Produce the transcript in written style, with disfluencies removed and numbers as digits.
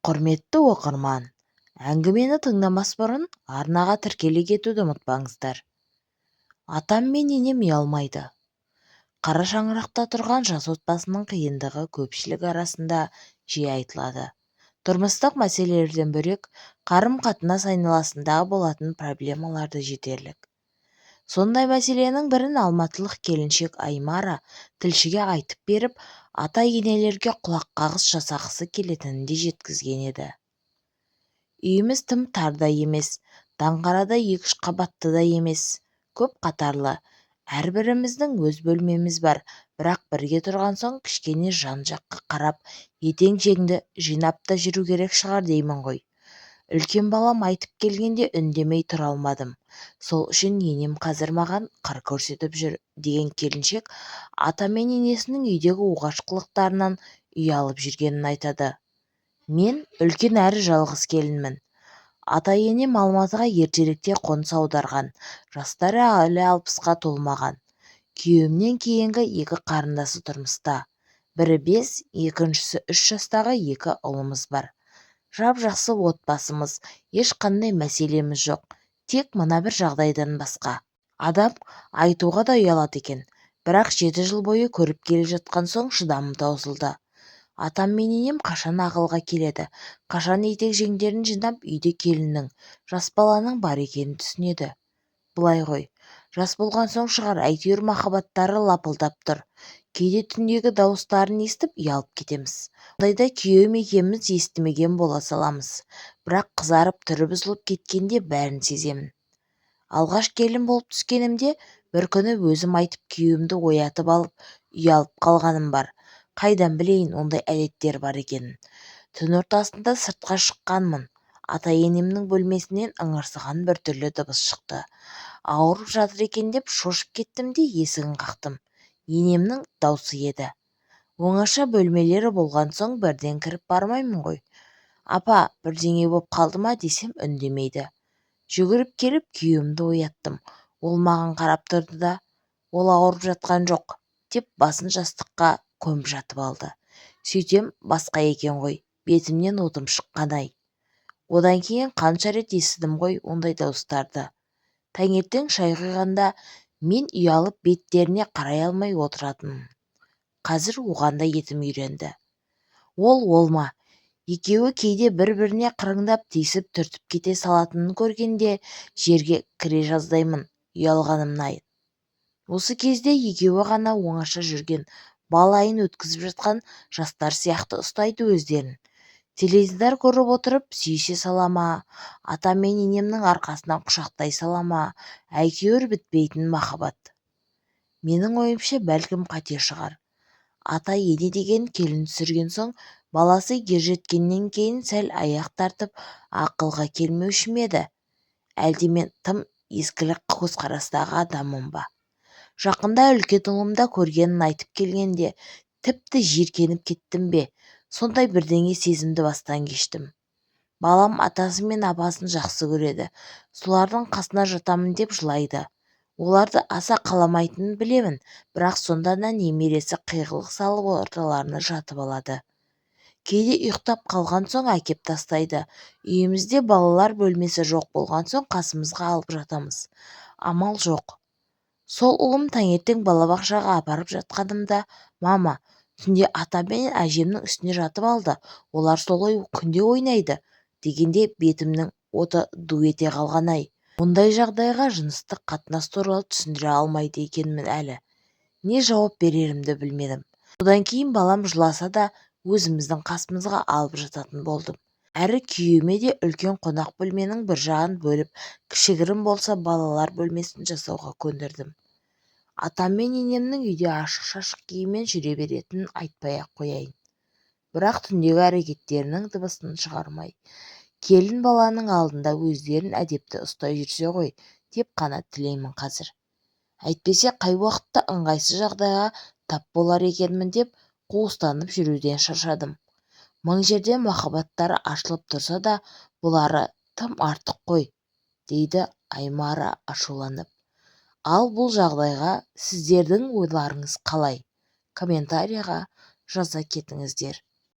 Құрметті оқырман, әңгімені тыңдамас бұрын арнаға тіркеле кетуді ұмытпаңыздар. Атам мен енем ұялмайды. Қара шаңырақта тұрған жас отбасының қиындығы көпшілік арасында жиі айтылады. Тұрмыстық мәселелерден бөлек қарым-қатынас айналасындағы болатын проблемаларды жетерлік. Сондай мәселенің бірін алматылық келіншек Аймара тілшіге айтып беріп, ата-енелерге құлаққағыс жасағысы келетінін де жеткізген еді. Үйіміз тым тар да емес, даңғарада 2-3 қабатты да емес, көп қатарлы. Әрбіріміздің өз бөлмеміз бар, бірақ бірге тұрған соң кішкене жан-жаққа қарап, етең-жеңді жинап та жүру керек шығар деймін ғой. Үлкен балам айтып келгенде үндемей тұра алмадым. Сол үшін енем қазір маған қыр көрсетіп жүр деген келіншек ата мен енесінің үйдегі оғаш қылықтарынан ұялып жүргенін айтады. Мен үлкен әрі жалғыз келінмін. Ата-енем Алматыға ертеректе қоныс аударған, жастары әлі 60-қа толмаған. Күйеуімнен кейінгі 2 қарындасы тұрмыста. Бірі 5, екіншісі 3 жастағы 2 ұлымыз бар. Жап-жақсы отбасымыз, ешқандай мәселеміз жоқ, тек мына бір жағдайдан басқа. Адам айтуға да ұялады екен, бірақ 7 жыл бойы көріп келе жатқан соң шыдамым таусылды. Атам мен енем қашан ақылға келеді, қашан етек-жеңдерін жинап үйде келіннің, жас баланың бар екенін түсінеді. Былай ғой, жас болған соң шығар, әйтеуір махаббаттары лапылдап тұр. Кейде түндегі дауыстарын естіп ұялып кетеміз. Ондайда күйеуім екеуміз естімеген бола саламыз. Бірақ қызарып түрі бұзылып кеткенде бәрін сеземін. Алғаш келін болып түскенімде бір күні өзім айтып күйеуімді оятып алып ұялып қалғаным бар. Қайдан білейін ондай әдеттер бар екенін. Түн ортасында сыртқа шыққанмын. Ата-енемнің бөлмесінен ыңырсыған бір түрлі дыбыс шықты. Ауырып жатыр екен деп шошып кеттім де есігін қақтым. Енемнің даусы еді. Оңаша бөлмелері болған соң бірден кіріп бармаймын ғой. Апа, бірдеңе боп қалды ма десем үндемейді. Жүгіріп келіп күйеуімді ояттым. Ол маған қарап тұрды да, ол ауырып жатқан жоқ, деп басын жастыққа көміп жатып алды. Сөйтем, басқа екен ғой, бетімнен отым шыққан-ай. Одан кейін қанша рет естідім ғой ондай дауыстарды. Таңертең шай құйғанда мен ұялып беттеріне қарай алмай отыратынмын. Қазір оған да етім үйренді. Ол ма? Екеуі кейде бір-біріне қырындап тиісіп түртіп кете салатынын көргенде жерге кіре жаздаймын, ұялғанымнан. Осы кезде екеуі ғана оңаша жүрген, балайын өткізіп жатқан жастар сияқты ұстайды өздерін. Теледидар көріп отырып сүйісе сала ма, ата мен енемнің арқасынан құшақтай сала ма, әйтеуір бітпейтін махаббат. Менің ойымша бәлкім қате шығар. Ата-ене деген келін түсірген соң, баласы ержеткеннен кейін сәл аяқ тартып ақылға келмеуші ме еді? Әлде мен тым ескілік көзқарастағы адаммын ба? Жақында үлкен ұлымда көргенін айтып келгенде тіпті жиіркеніп кеттім бе? Сондай бірдеңе сезімді бастан кештім. Балам атасы мен апасын жақсы көреді. Солардың қасына жатамын деп жылайды. Оларды аса қаламайтынын білемін, бірақ сонда да немересі қиғылық салып орталарына жатып алады. Кейде ұйықтап қалған соң әкеп тастайды. Үйімізде балалар бөлмесі жоқ болған соң қасымызға алып жатамыз. Амал жоқ. Сол ұлым таңертең балабақшаға апарып жатқанымда, мама, түнде ата мен әжемнің үстіне жатып алды, олар солай күнде ойнайды, дегенде бетімнің оты ду ете қалған-ай. Мұндай жағдайға жыныстық қатынас туралы түсіндіре алмайды екенмін әлі. Не жауап берерімді білмедім. Содан кейін балам жыласа да өзіміздің қасымызға алып жататын болдым. Әрі күйеуіме де үлкен қонақ бөлменің бір жағын бөліп, кішігірім болса балалар бөлмесін жасауға көндірдім. Атам мен енемнің үйде ашық-шашық киіммен жүре беретінін айтпай-ақ қояйын. Бірақ түндегі әрекеттерінің дыбысын шығармай, келін баланың алдында өздерін әдепті ұстай жүрсе ғой, деп қана тілеймін қазір. Әйтпесе қай уақытта ыңғайсыз жағдайға тап болар екенмін деп қуыстанып жүруден шаршадым. Мың жерден махаббаттары ашылып тұрса да, бұлары тым артық қой, дейді Аймара ашуланып. Ал бұл жағдайға сіздердің ойларыңыз қалай? Комментарийға жаза кетіңіздер.